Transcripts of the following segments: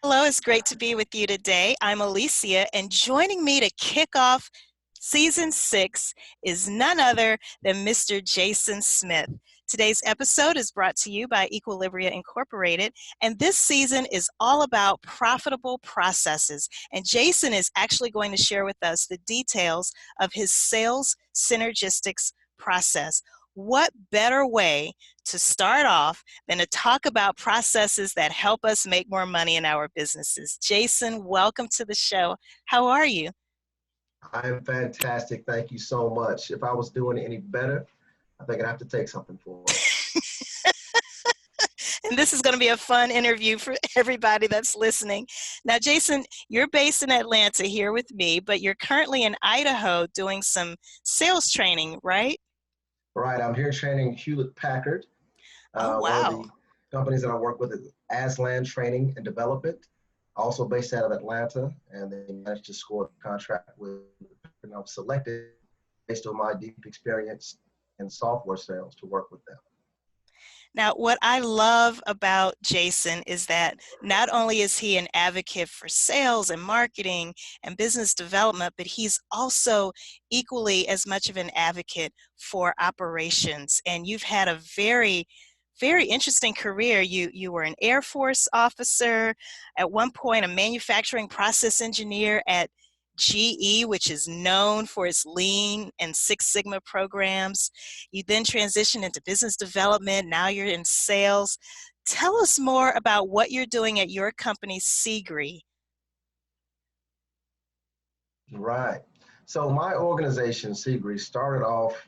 Hello, it's great to be with you today. I'm Alicia, and joining me to kick off season 6 is none other than Mr. Jason Smith. Today's episode is brought to you by Equilibria Incorporated, and this season is all about profitable processes. And Jason is actually going to share with us the details of his sales synergistics process. What better way to start off than to talk about processes that help us make more money in our businesses? Jason, welcome to the show. How are you? I'm fantastic. Thank you so much. If I was doing any better, I think I'd have to take something for it. And this is going to be a fun interview for everybody that's listening. Now, Jason, you're based in Atlanta here with me, but you're currently in Idaho doing some sales training, right? Right, I'm here training Hewlett Packard. Oh, One of wow. the companies that I work with is Aslan Training and Development, also based out of Atlanta, and they managed to score a contract with, and I was selected based on my deep experience in software sales to work with them. Now, what I love about Jason is that not only is he an advocate for sales and marketing and business development, but he's also equally as much of an advocate for operations. And you've had a very interesting career. You were an Air Force officer, at one point a manufacturing process engineer at GE, which is known for its Lean and Six Sigma programs. You then transitioned into business development. Now you're in sales. Tell us more about what you're doing at your company, Seagree. Right. So my organization, Seagree, started off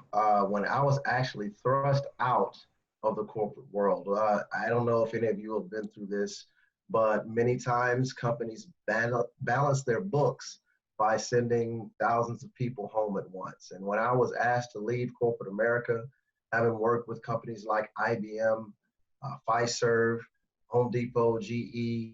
when I was actually thrust out of the corporate world. I don't know if any of you have been through this, but many times companies balance their books by sending thousands of people home at once. And when I was asked to leave corporate America, having worked with companies like IBM, Fiserv, Home Depot, GE,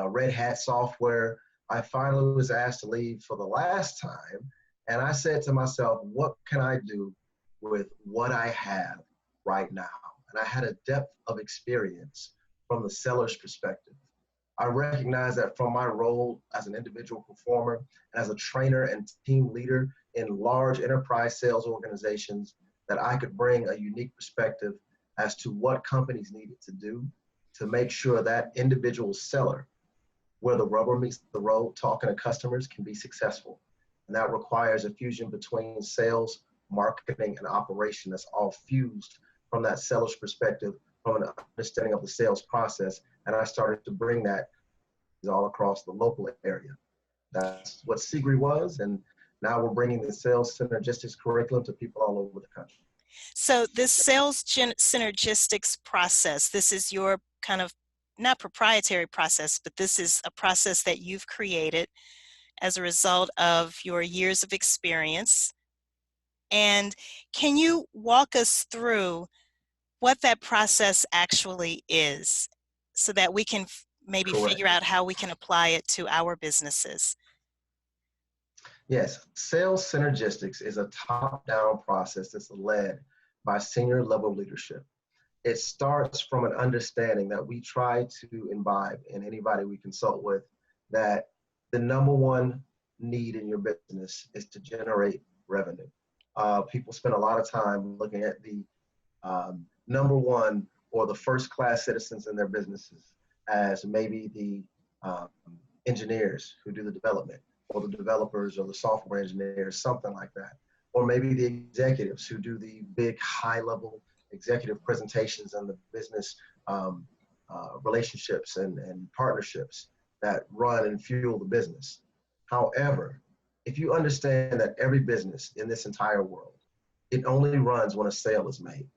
Red Hat Software, I finally was asked to leave for the last time. And I said to myself, what can I do with what I have right now? And I had a depth of experience from the seller's perspective. I recognize that from my role as an individual performer, as a trainer and team leader in large enterprise sales organizations, that I could bring a unique perspective as to what companies needed to do to make sure that individual seller, where the rubber meets the road, talking to customers, can be successful. And that requires a fusion between sales, marketing, and operation that's all fused from that seller's perspective, from an understanding of the sales process. And I started to bring that all across the local area. That's what Seagree was. And now we're bringing the sales synergistics curriculum to people all over the country. So this sales synergistics process, this is your kind of not proprietary process, but this is a process that you've created as a result of your years of experience. And can you walk us through what that process actually is so that we can maybe figure Correct. out how we can apply it to our businesses? Yes, sales synergistics is a top-down process that's led by senior level leadership. It starts from an understanding that we try to imbibe in anybody we consult with, that the number one need in your business is to generate revenue. People spend a lot of time looking at the number one or the first class citizens in their businesses as maybe the um, engineers who do the development, or the developers or the software engineers, something like that. Or maybe the executives who do the big high level executive presentations and the business relationships and partnerships that run and fuel the business. However, if you understand that every business in this entire world, it only runs when a sale is made.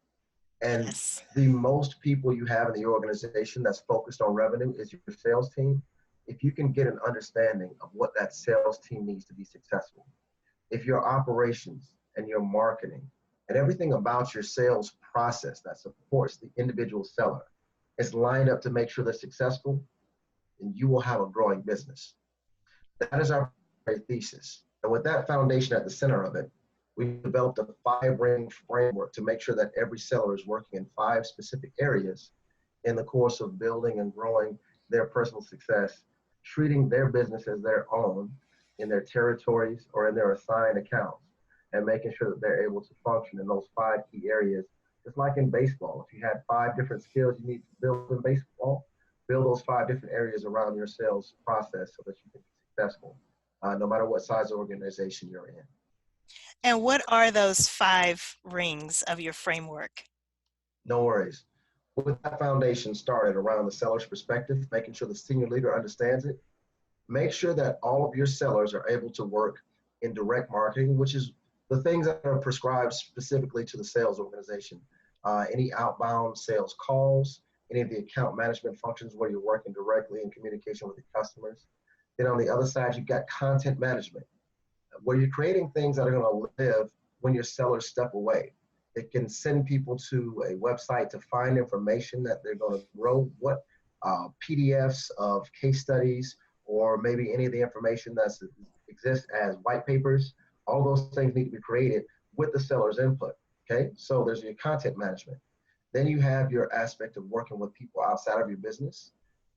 And Yes. the most people you have in the organization that's focused on revenue is your sales team. If you can get an understanding of what that sales team needs to be successful, if your operations and your marketing and everything about your sales process that supports the individual seller is lined up to make sure they're successful, then you will have a growing business. That is our thesis. And with that foundation at the center of it, we developed a 5 ring framework to make sure that every seller is working in 5 specific areas in the course of building and growing their personal success treating their business as their own in their territories or in their assigned accounts, and making sure that they're able to function in those five key areas. Just like in baseball, if you had five different skills you need to build in baseball, build those five different areas around your sales process so that you can be successful, no matter what size organization you're in. And what are those 5 rings of your framework? No worries. With that foundation started around the seller's perspective, making sure the senior leader understands it, make sure that all of your sellers are able to work in direct marketing, which is the things that are prescribed specifically to the sales organization. Any outbound sales calls, any of the account management functions where you're working directly in communication with the customers. Then on the other side, you've got content management, where you're creating things that are going to live when your sellers step away. It can send people to a website to find information that they're going to grow. What PDFs of case studies, or maybe any of the information that exists as white papers, all those things need to be created with the seller's input. Okay, so there's your content management. Then you have your aspect of working with people outside of your business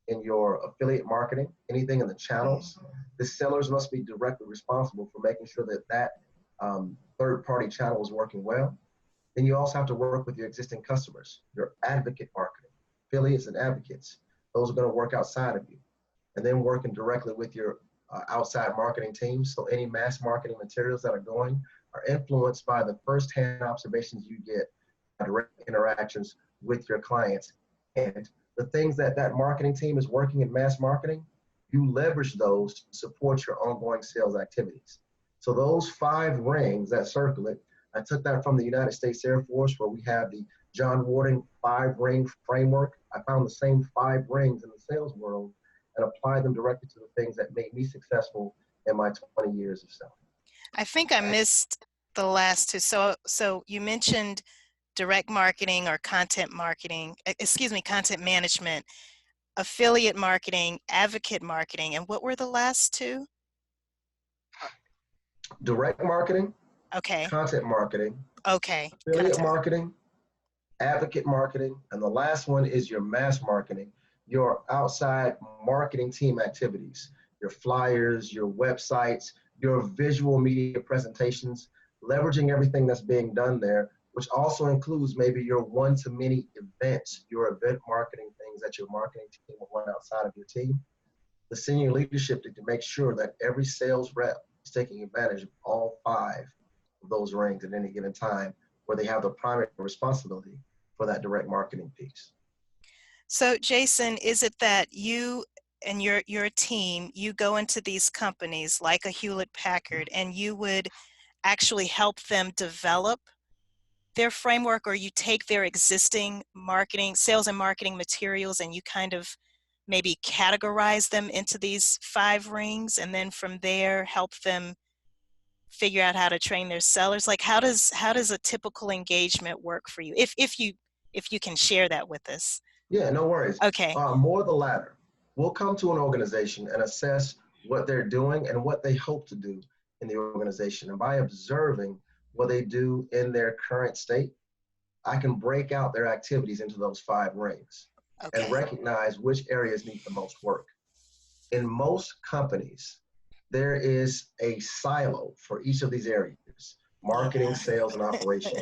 in your affiliate marketing, anything in the channels. The sellers must be directly responsible for making sure that that third-party channel is working well. Then you also have to work with your existing customers, your advocate marketing, affiliates and advocates. Those are going to work outside of you. And then working directly with your outside marketing teams. So any mass marketing materials that are going are influenced by the firsthand observations you get, direct interactions with your clients. And the things that that marketing team is working in mass marketing, you leverage those to support your ongoing sales activities. So those 5 rings that circle it, I took that from the United States Air Force, where we have the John Warding 5-ring framework. I found the same 5 rings in the sales world and applied them directly to the things that made me successful in my 20 years of selling. I think I missed the last 2. So you mentioned direct marketing or content marketing, excuse me, content management, affiliate marketing, advocate marketing, and what were the last 2? Direct marketing, Okay. content marketing, Okay. affiliate Content. marketing, advocate marketing, and the last one is your mass marketing, your outside marketing team activities, your flyers, your websites, your visual media presentations, leveraging everything that's being done there, which also includes maybe your one-to-many events, your event marketing things that your marketing team will run outside of your team. The senior leadership to make sure that every sales rep is taking advantage of all 5 of those rings at any given time, where they have the primary responsibility for that direct marketing piece. So Jason, is it that you and your team, you go into these companies like a Hewlett Packard and you would actually help them develop their framework, or you take their existing marketing, sales and marketing materials, and you kind of maybe categorize them into these 5 rings, and then from there help them figure out how to train their sellers? Like how does a typical engagement work for you, if you can share that with us? Yeah, no worries. Okay. More the latter. We'll come to an organization and assess what they're doing and what they hope to do in the organization. And by observing what they do in their current state, I can break out their activities into those 5 rings and Okay. recognize which areas need the most work. In most companies, there is a silo for each of these areas: marketing, Yeah. sales, and operation.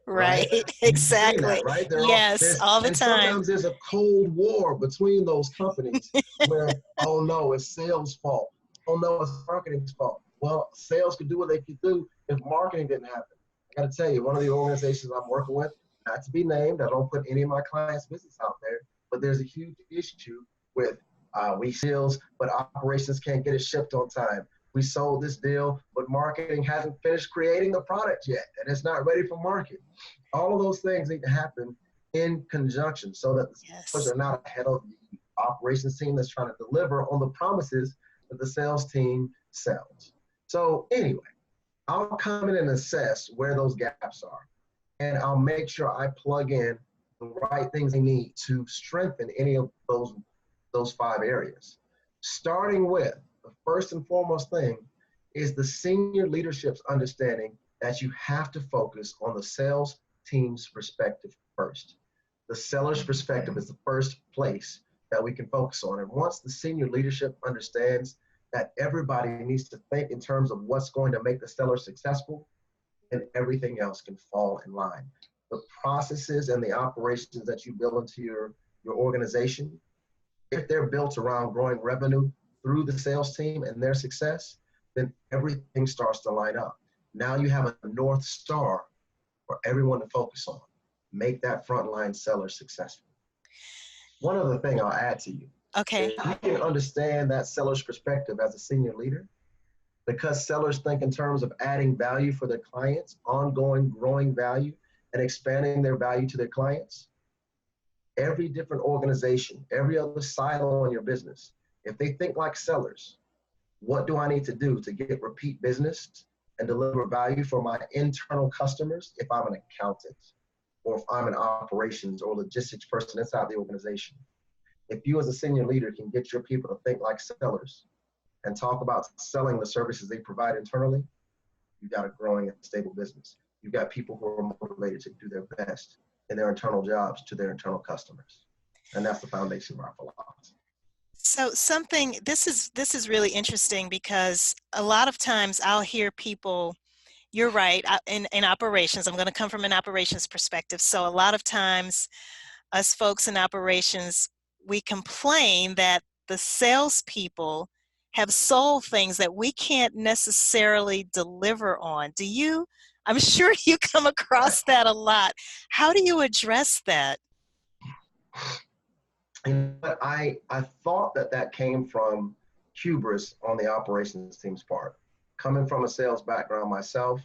Right? Right. You've seen Exactly. that, right? Yes, all the And time. sometimes there's a cold war between those companies where, oh no, it's sales' fault. Oh no, it's marketing's fault. Well, sales could do what they could do if marketing didn't happen. I got to tell you, one of the organizations I'm working with, not to be named, I don't put any of my clients' business out there, but there's a huge issue with we sales, but operations can't get it shipped on time. We sold this deal, but marketing hasn't finished creating the product yet, and it's not ready for market. All of those things need to happen in conjunction so that the sellers Yes. are not ahead of the operations team that's trying to deliver on the promises that the sales team sells. So anyway, I'll come in and assess where those gaps are, and I'll make sure I plug in the right things they need to strengthen any of those 5 areas. Starting with the first and foremost thing is the senior leadership's understanding that you have to focus on the sales team's perspective first. The seller's perspective is the first place that we can focus on. And once the senior leadership understands that everybody needs to think in terms of what's going to make the seller successful, then everything else can fall in line. The processes and the operations that you build into your organization, if they're built around growing revenue through the sales team and their success, then everything starts to line up. Now you have a North Star for everyone to focus on. Make that frontline seller successful. One other thing I'll add to you. Okay. If you can understand that seller's perspective as a senior leader, because sellers think in terms of adding value for their clients, ongoing growing value, and expanding their value to their clients, every different organization, every other silo in your business, if they think like sellers, what do I need to do to get repeat business and deliver value for my internal customers if I'm an accountant or if I'm an operations or logistics person inside the organization? If you as a senior leader can get your people to think like sellers and talk about selling the services they provide internally, you've got a growing and stable business. You've got people who are motivated to do their best in their internal jobs to their internal customers. And that's the foundation of our philosophy. So this is really interesting, because a lot of times I'll hear people, you're right, in operations, I'm going to come from an operations perspective. So a lot of times us folks in operations, we complain that the salespeople have sold things that we can't necessarily deliver on. I'm sure you come across that a lot. How do you address that? But I thought that came from hubris on the operations team's part. Coming from a sales background myself,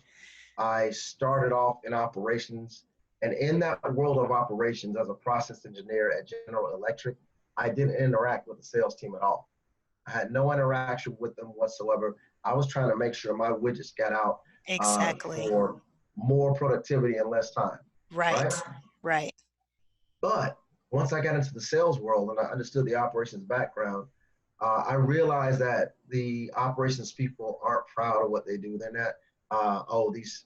I started off in operations, and in that world of operations as a process engineer at General Electric, I didn't interact with the sales team at all. I had no interaction with them whatsoever. I was trying to make sure my widgets got out Exactly. for more productivity in less time, Right. right? Right. But once I got into the sales world and I understood the operations background, I realized that the operations people aren't proud of what they do. They're not, these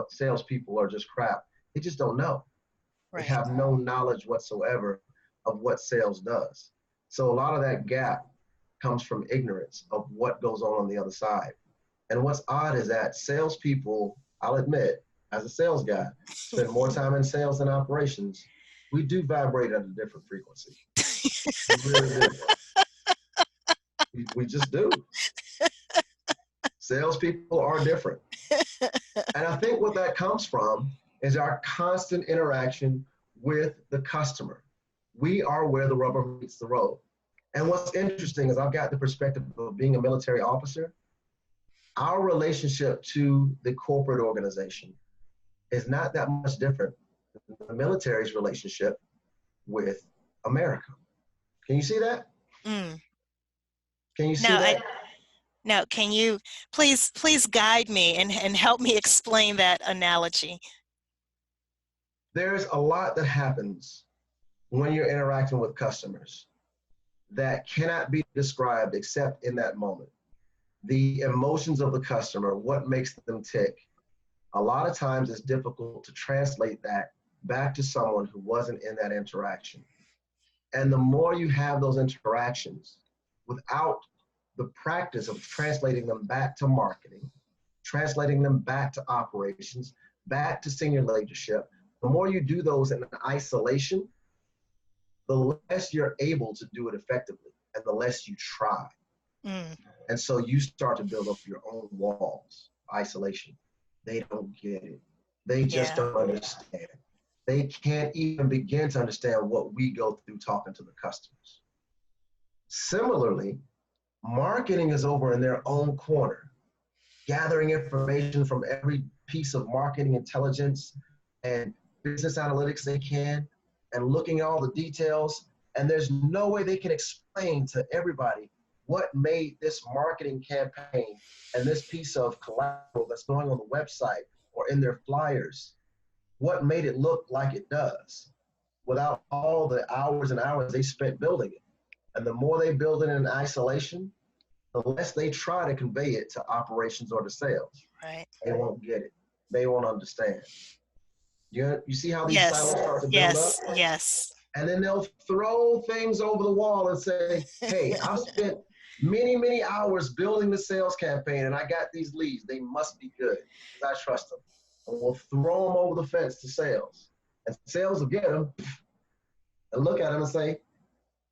salespeople are just crap. They just don't know. They Right. have no knowledge whatsoever of what sales does. So a lot of that gap comes from ignorance of what goes on the other side. And what's odd is that salespeople, I'll admit, as a sales guy, spend more time in sales than operations. We do vibrate at a different frequency. We really do. We just do. Salespeople are different. And I think what that comes from is our constant interaction with the customer. We are where the rubber meets the road. And what's interesting is I've got the perspective of being a military officer. Our relationship to the corporate organization is not that much different than the military's relationship with America. Can you see that? Mm. Can you see that? Now, can you please guide me and help me explain that analogy? There's a lot that happens when you're interacting with customers that cannot be described except in that moment. The emotions of the customer, what makes them tick. A lot of times it's difficult to translate that back to someone who wasn't in that interaction. And the more you have those interactions without the practice of translating them back to marketing, translating them back to operations, back to senior leadership, the more you do those in isolation, the less you're able to do it effectively and the less you try. Mm. And so you start to build up your own walls, isolation. They don't get it. They just Yeah. don't understand. They can't even begin to understand what we go through talking to the customers. Similarly, marketing is over in their own corner, gathering information from every piece of marketing intelligence and business analytics they can, and looking at all the details. And there's no way they can explain to everybody what made this marketing campaign and this piece of collateral that's going on the website or in their flyers, what made it look like it does without all the hours and hours they spent building it. And the more they build it in isolation, the less they try to convey it to operations or to sales. Right. They won't get it. They won't understand. You see how these Yes. silos start to build up? Yes. Yes. And then they'll throw things over the wall and say, hey, I've spent many, many hours building the sales campaign and I got these leads. They must be good because I trust them. And we'll throw them over the fence to sales. And sales will get them and look at them and say,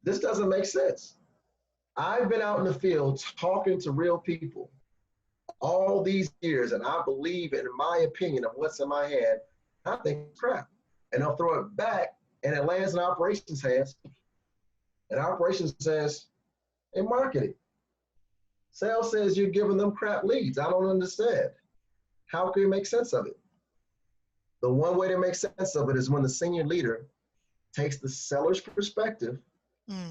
this doesn't make sense. I've been out in the field talking to real people all these years, and I believe in my opinion of what's in my head. I think it's crap. And they'll throw it back, and it lands in operations' hands. And operations says, hey, marketing. Sales says you're giving them crap leads. I don't understand. How can you make sense of it? The one way to make sense of it is when the senior leader takes the seller's perspective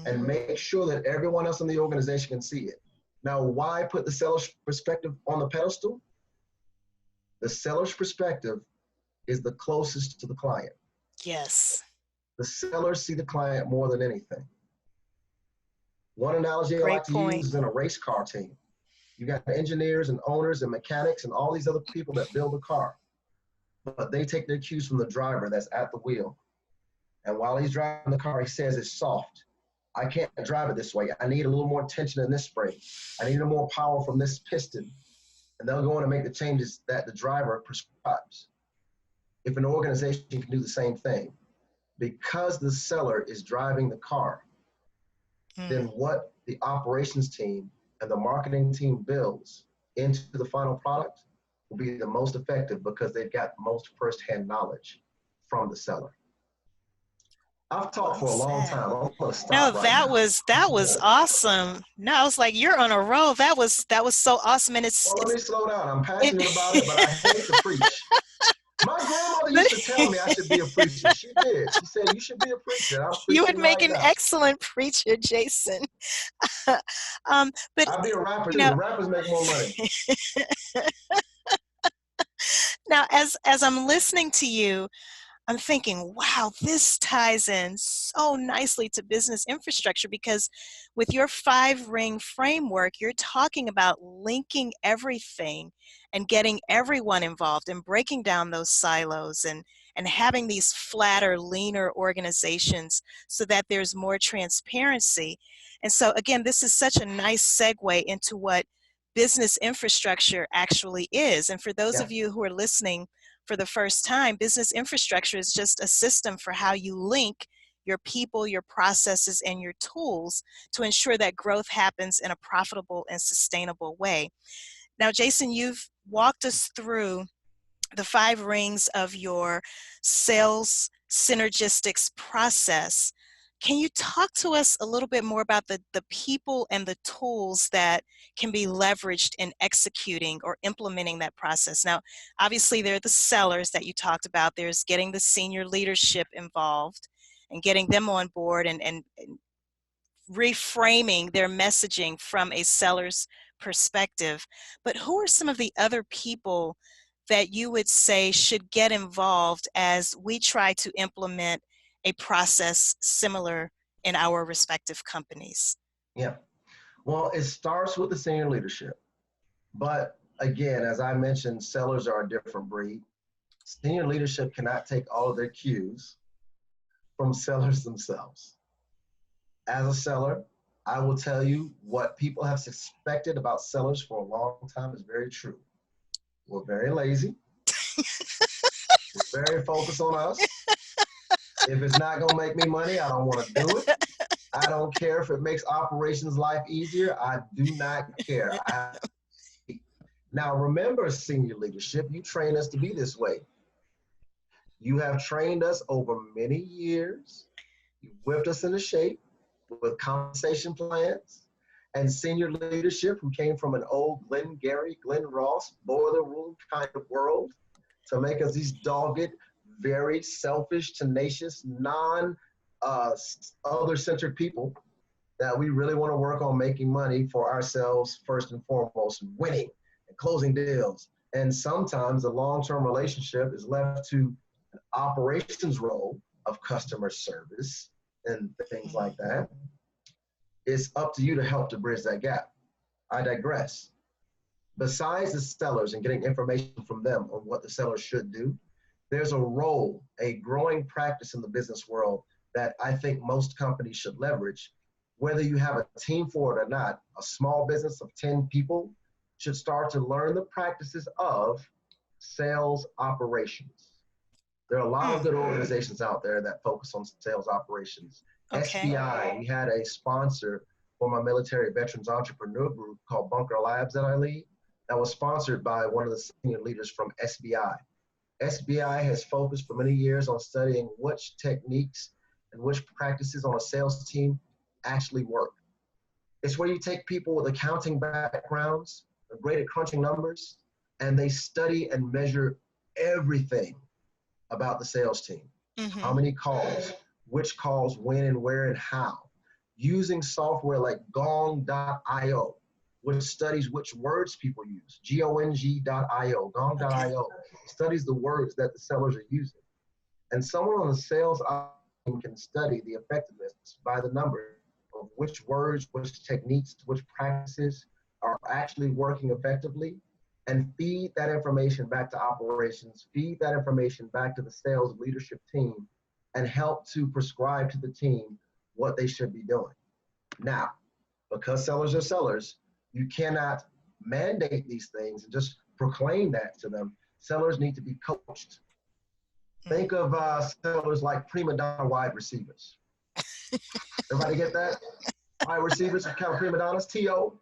and make sure that everyone else in the organization can see it. Now, why put the seller's perspective on the pedestal? The seller's perspective is the closest to the client. Yes. The sellers see the client more than anything. One analogy I Great like to point. use is in a race car team. You got engineers and owners and mechanics and all these other people that build a car, but they take their cues from the driver that's at the wheel. And while he's driving the car, he says it's soft. I can't drive it this way. I need a little more tension in this spring. I need a little more power from this piston. And they'll go in and make the changes that the driver prescribes. If an organization can do the same thing, because the seller is driving the car, then what the operations team and the marketing team builds into the final product will be the most effective because they've got most firsthand knowledge from the seller. I've talked for a long time. I'm going to No, stop right now. that was awesome. No, I was like, you're on a roll. That was so awesome. And Well, let me slow down. I'm passionate about it, but I hate to preach. My grandmother used to tell me I should be a preacher. She did. She said, you should be a preacher. I'm you would preaching make right an now. excellent preacher, Jason. But I'll be a rapper you too. know, The rappers make more money. now as I'm listening to you, I'm thinking, wow, this ties in so nicely to business infrastructure because with your 5-ring framework, you're talking about linking everything and getting everyone involved and breaking down those silos and having these flatter, leaner organizations so that there's more transparency. And so again, this is such a nice segue into what business infrastructure actually is. And for those Yeah. of you who are listening for the first time, business infrastructure is just a system for how you link your people, your processes, and your tools to ensure that growth happens in a profitable and sustainable way. Now, Jason, you've walked us through the 5 rings of your sales synergistics process. Can you talk to us a little bit more about the people and the tools that can be leveraged in executing or implementing that process? Now, obviously, there are the sellers that you talked about. There's getting the senior leadership involved and getting them on board and reframing their messaging from a seller's perspective. But who are some of the other people that you would say should get involved as we try to implement a process similar in our respective companies? Yeah. Well, it starts with the senior leadership. But again, as I mentioned, sellers are a different breed. Senior leadership cannot take all of their cues from sellers themselves. As a seller, I will tell you what people have suspected about sellers for a long time is very true. We're very lazy. We're very focused on us. If it's not going to make me money, I don't want to do it. I don't care if it makes operations life easier. I do not care. Now, remember, senior leadership, you train us to be this way. You have trained us over many years. You whipped us into shape with compensation plans and senior leadership who came from an old Glenn Gary, Glenn Ross, boiler room kind of world to make us these dogged, very selfish, tenacious, other-centered people that we really want to work on making money for ourselves first and foremost, winning and closing deals. And sometimes the long-term relationship is left to an operations role of customer service and things like that. It's up to you to help to bridge that gap. I digress. Besides the sellers and getting information from them on what the sellers should do, there's a role, a growing practice in the business world that I think most companies should leverage. Whether you have a team for it or not, a small business of 10 people should start to learn the practices of sales operations. There are a lot of Hmm. good organizations out there that focus on sales operations. Okay. SBI, we had a sponsor for my military veterans entrepreneur group called Bunker Labs that I lead, that was sponsored by one of the senior leaders from SBI. SBI has focused for many years on studying which techniques and which practices on a sales team actually work. It's where you take people with accounting backgrounds, great at crunching numbers, and they study and measure everything about the sales team. How Mm-hmm. many calls, which calls, when and where and how. Using software like gong.io, which studies which words people use. gong.io, Okay. gong.io studies the words that the sellers are using. And someone on the sales team can study the effectiveness by the numbers of which words, which techniques, which practices are actually working effectively, and feed that information back to operations, feed that information back to the sales leadership team, and help to prescribe to the team what they should be doing. Now, because sellers are sellers, you cannot mandate these things and just proclaim that to them. Sellers need to be coached. Mm. Think of sellers like prima donna wide receivers. Everybody get that? Wide receivers are kind of prima donnas. TO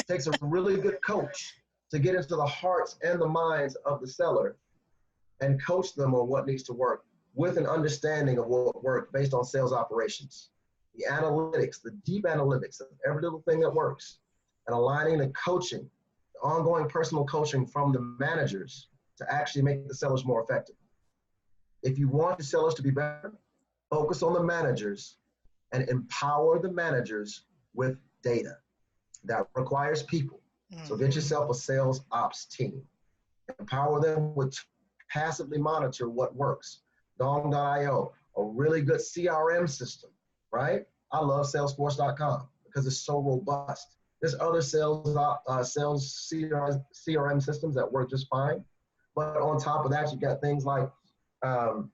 takes a really good coach to get into the hearts and the minds of the seller and coach them on what needs to work with an understanding of what works based on sales operations. The analytics, the deep analytics of every little thing that works, and aligning the coaching, the ongoing personal coaching from the managers to actually make the sellers more effective. If you want your sellers to be better, focus on the managers and empower the managers with data. That requires people. So get Mm-hmm. yourself a sales ops team. Empower them with passively monitor what works. Gong.io, a really good CRM system, right? I love Salesforce.com because it's so robust. There's other sales CRM systems that work just fine. But on top of that, you got things like um,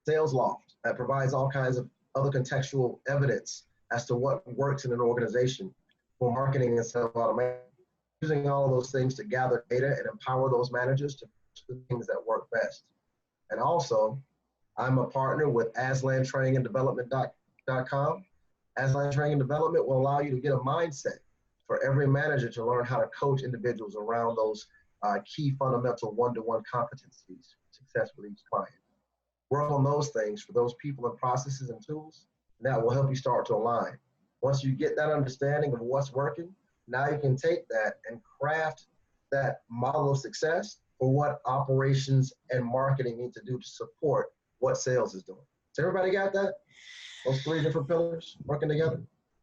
SalesLoft that provides all kinds of other contextual evidence as to what works in an organization for marketing and sales automation. Using all of those things to gather data and empower those managers to do the things that work best. And also, I'm a partner with aslantraininganddevelopment.com. Aslan Training and Development will allow you to get a mindset for every manager to learn how to coach individuals around those key fundamental one-to-one competencies success with each client. Work on those things for those people and processes and tools, and that will help you start to align. Once you get that understanding of what's working, now you can take that and craft that model of success for what operations and marketing need to do to support what sales is doing. So everybody got that? Those three different pillars working together?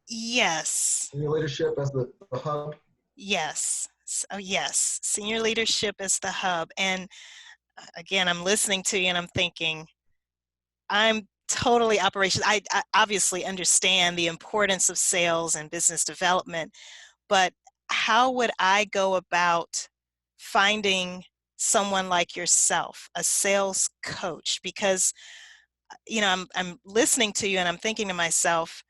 Yes. Senior leadership as the hub. Yes. So yes, senior leadership is the hub. And again, I'm listening to you and I'm thinking, I'm totally operations. I obviously understand the importance of sales and business development, but how would I go about finding someone like yourself, a sales coach? Because I'm listening to you and I'm thinking to myself,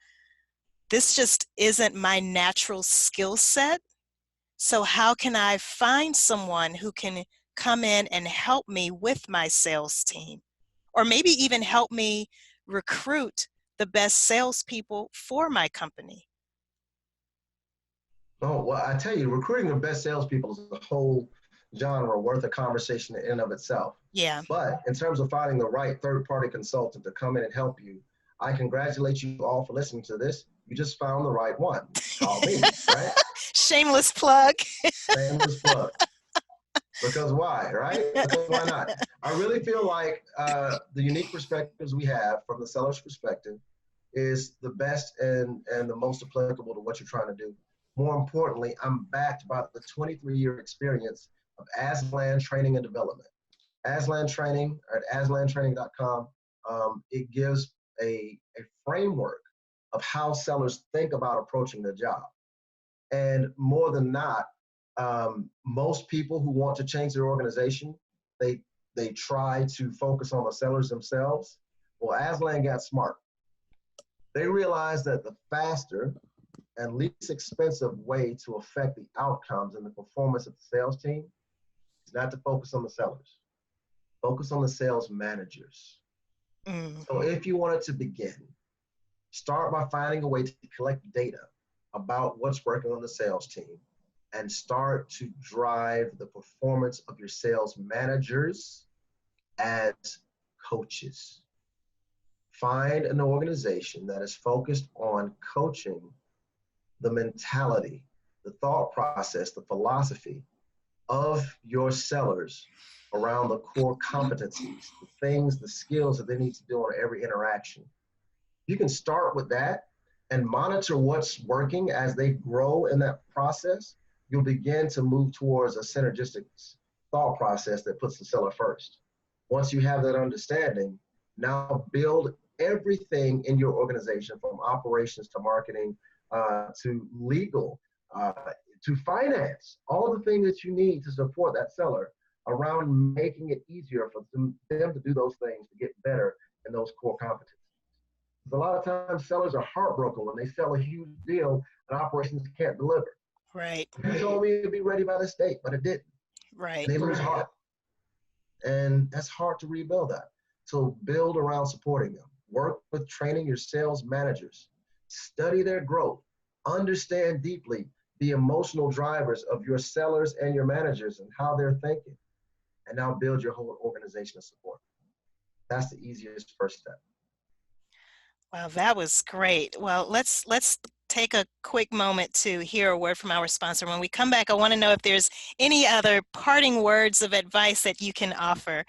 this just isn't my natural skill set. So how can I find someone who can come in and help me with my sales team? Or maybe even help me recruit the best salespeople for my company. Oh, well, I tell you, recruiting the best salespeople is a whole genre worth of conversation in and of itself. Yeah. But in terms of finding the right third party consultant to come in and help you, I congratulate you all for listening to this. You just found the right one. It's called me, right? Shameless plug. Shameless plug. Because why, right? Because why not? I really feel like the unique perspectives we have from the seller's perspective is the best and the most applicable to what you're trying to do. More importantly, I'm backed by the 23-year experience of Aslan Training and Development. Aslan Training at aslantraining.com, it gives a framework of how sellers think about approaching the job. And more than not, most people who want to change their organization, they they try to focus on the sellers themselves. Well, Aslan got smart. They realized that the faster and least expensive way to affect the outcomes and the performance of the sales team is not to focus on the sellers, focus on the sales managers. So Mm-hmm. if you wanted to begin, start by finding a way to collect data about what's working on the sales team and start to drive the performance of your sales managers as coaches. Find an organization that is focused on coaching the mentality, the thought process, the philosophy of your sellers around the core competencies, the things, the skills that they need to do on every interaction. You can start with that and monitor what's working as they grow in that process. You'll begin to move towards a synergistics thought process that puts the seller first. Once you have that understanding, now build everything in your organization from operations to marketing to legal uh, to finance, all the things that you need to support that seller around making it easier for them to do those things to get better in those core competencies. A lot of times sellers are heartbroken when they sell a huge deal and operations can't deliver. Right. You told me it'd be ready by this date, but it didn't. Right. And they lose heart. And that's hard to rebuild that. So build around supporting them. Work with training your sales managers. Study their growth. Understand deeply the emotional drivers of your sellers and your managers and how they're thinking. And now build your whole organization of support. That's the easiest first step. Wow, that was great. Well, let's take a quick moment to hear a word from our sponsor. When we come back, I want to know if there's any other parting words of advice that you can offer.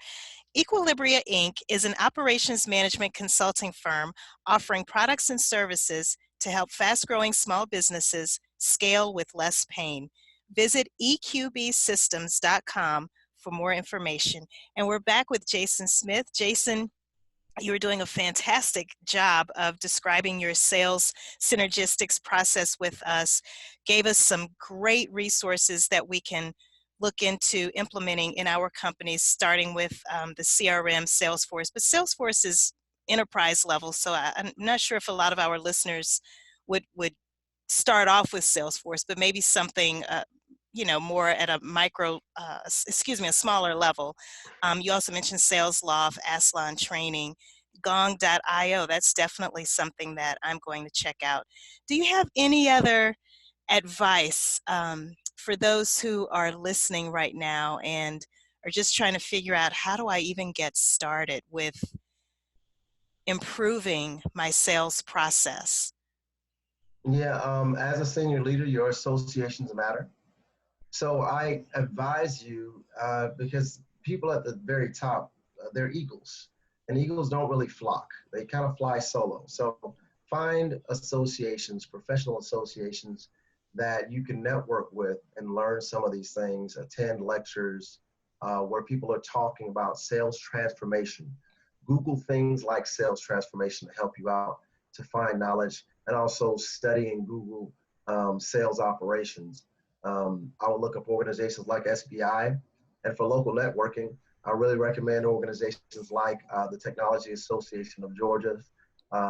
Equilibria Inc. is an operations management consulting firm offering products and services to help fast-growing small businesses scale with less pain. Visit eqbsystems.com for more information. And we're back with Jason Smith. Jason, you were doing a fantastic job of describing your sales synergistics process with us, gave us some great resources that we can look into implementing in our companies, starting with the CRM Salesforce. But Salesforce is enterprise level, so I'm not sure if a lot of our listeners would start off with Salesforce, but maybe something more at a a smaller level. You also mentioned Sales Loft, Aslan Training, Gong.io. That's definitely something that I'm going to check out. Do you have any other advice for those who are listening right now and are just trying to figure out, how do I even get started with improving my sales process? Yeah, as a senior leader, your associations matter. So I advise you because people at the very top, they're eagles, and eagles don't really flock. They kind of fly solo. So find associations, professional associations that you can network with and learn some of these things. Attend lectures where people are talking about sales transformation. Google things like sales transformation to help you out to find knowledge, and also study and Google sales operations. I would look up organizations like SBI. And for local networking, I really recommend organizations like the Technology Association of Georgia's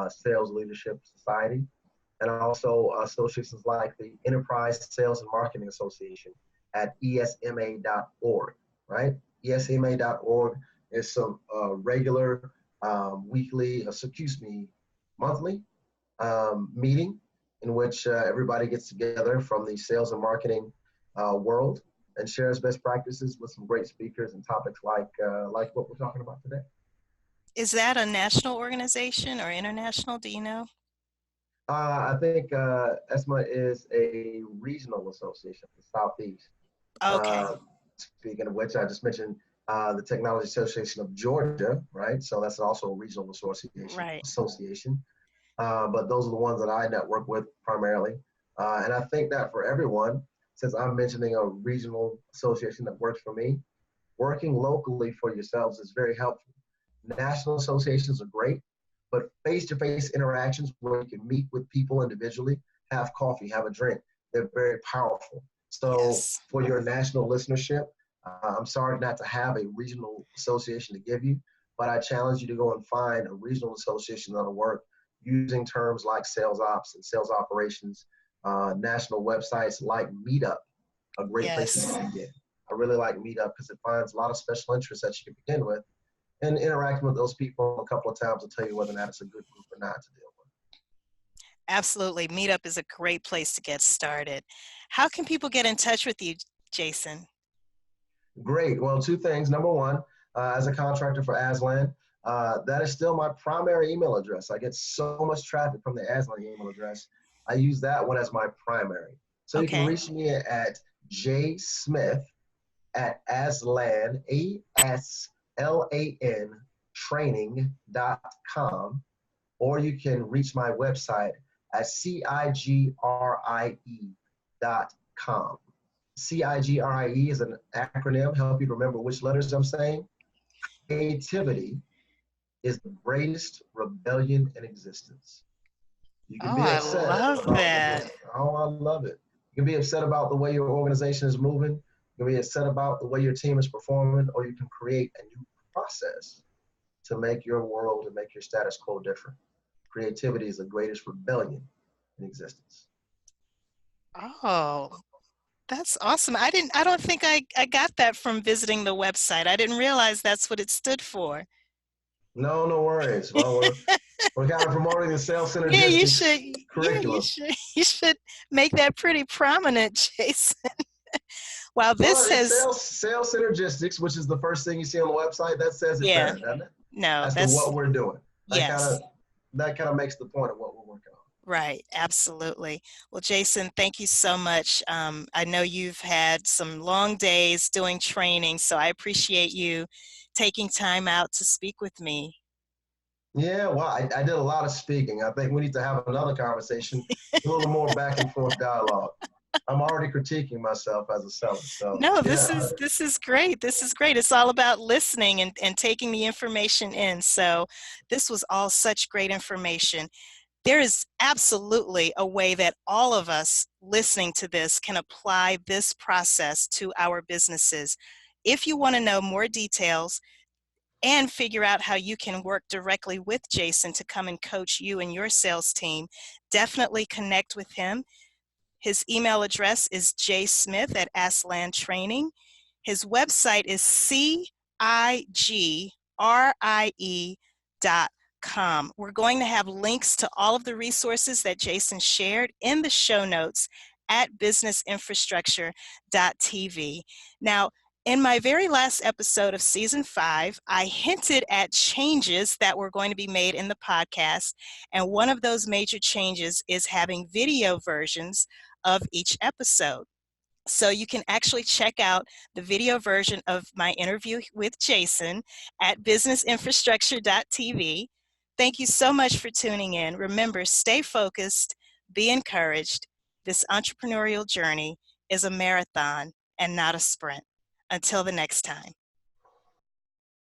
Sales Leadership Society, and also associations like the Enterprise Sales and Marketing Association at esma.org, right? esma.org is some regular weekly, monthly meeting in which everybody gets together from the sales and marketing world and shares best practices with some great speakers and topics like what we're talking about today. Is that a national organization or international? Do you know? I think ESMA is a regional association for the Southeast. Okay, Uh, Speaking of which, I just mentioned the Technology Association of Georgia, right? So that's also a regional association. right. But those are the ones that I network with primarily. And I think that for everyone, since I'm mentioning a regional association that works for me, working locally for yourselves is very helpful. National associations are great, but face-to-face interactions where you can meet with people individually, have coffee, have a drink, they're very powerful. So Yes. for your national listenership, I'm sorry not to have a regional association to give you, but I challenge you to go and find a regional association that'll work using terms like sales ops and sales operations, national websites like Meetup, a great place to Yes. begin. I really like Meetup because it finds a lot of special interests that you can begin with, and interacting with those people a couple of times will tell you whether or not it's a good group or not to deal with. Absolutely. Meetup is a great place to get started. How can people get in touch with you, Jason? Great. Well, two things. Number one, as a contractor for Aslan, that is still my primary email address. I get so much traffic from the Aslan email address. I use that one as my primary. So you can Okay. reach me at jsmith at aslan, ASLAN training.com, or you can reach my website at CIGRIE.com. CIGRIE is an acronym, help you remember which letters I'm saying. Creativity is the greatest rebellion in existence. You can Oh, be I upset love about the way, that. oh, I love it. You can be upset about the way your organization is moving. You can be upset about the way your team is performing, or you can create a new process to make your world and make your status quo different. Creativity is the greatest rebellion in existence. Oh, that's awesome. I don't think I got that from visiting the website. I didn't realize that's what it stood for. No, no worries. Well, we're kind of promoting the sales Yeah, you should. synergistics Yeah, you curriculum. should. You should make that pretty prominent, Jason. Wow, Well, this it's has. sales synergistics, which is the first thing you see on the website. That says it Yeah. there, doesn't it? No, As to that's. what we're doing. That kind Yes. of that kind of makes the point of what we're working on. Right, absolutely. Well, Jason, thank you so much. I know you've had some long days doing training, so I appreciate you taking time out to speak with me. Yeah, well, I did a lot of speaking. I think we need to have another conversation, a little more back and forth dialogue. I'm already critiquing myself as a seller. So No, yeah, this is great. This is great. It's all about listening and taking the information in. So this was all such great information. There is absolutely a way that all of us listening to this can apply this process to our businesses. If you want to know more details and figure out how you can work directly with Jason to come and coach you and your sales team, definitely connect with him. His email address is jsmith@aslantraining. His website is CIGRIE.com. We're going to have links to all of the resources that Jason shared in the show notes at businessinfrastructure.tv. Now, in my very last episode of season 5, I hinted at changes that were going to be made in the podcast. And one of those major changes is having video versions of each episode. So you can actually check out the video version of my interview with Jason at businessinfrastructure.tv. Thank you so much for tuning in. Remember, stay focused, be encouraged. This entrepreneurial journey is a marathon and not a sprint. Until the next time.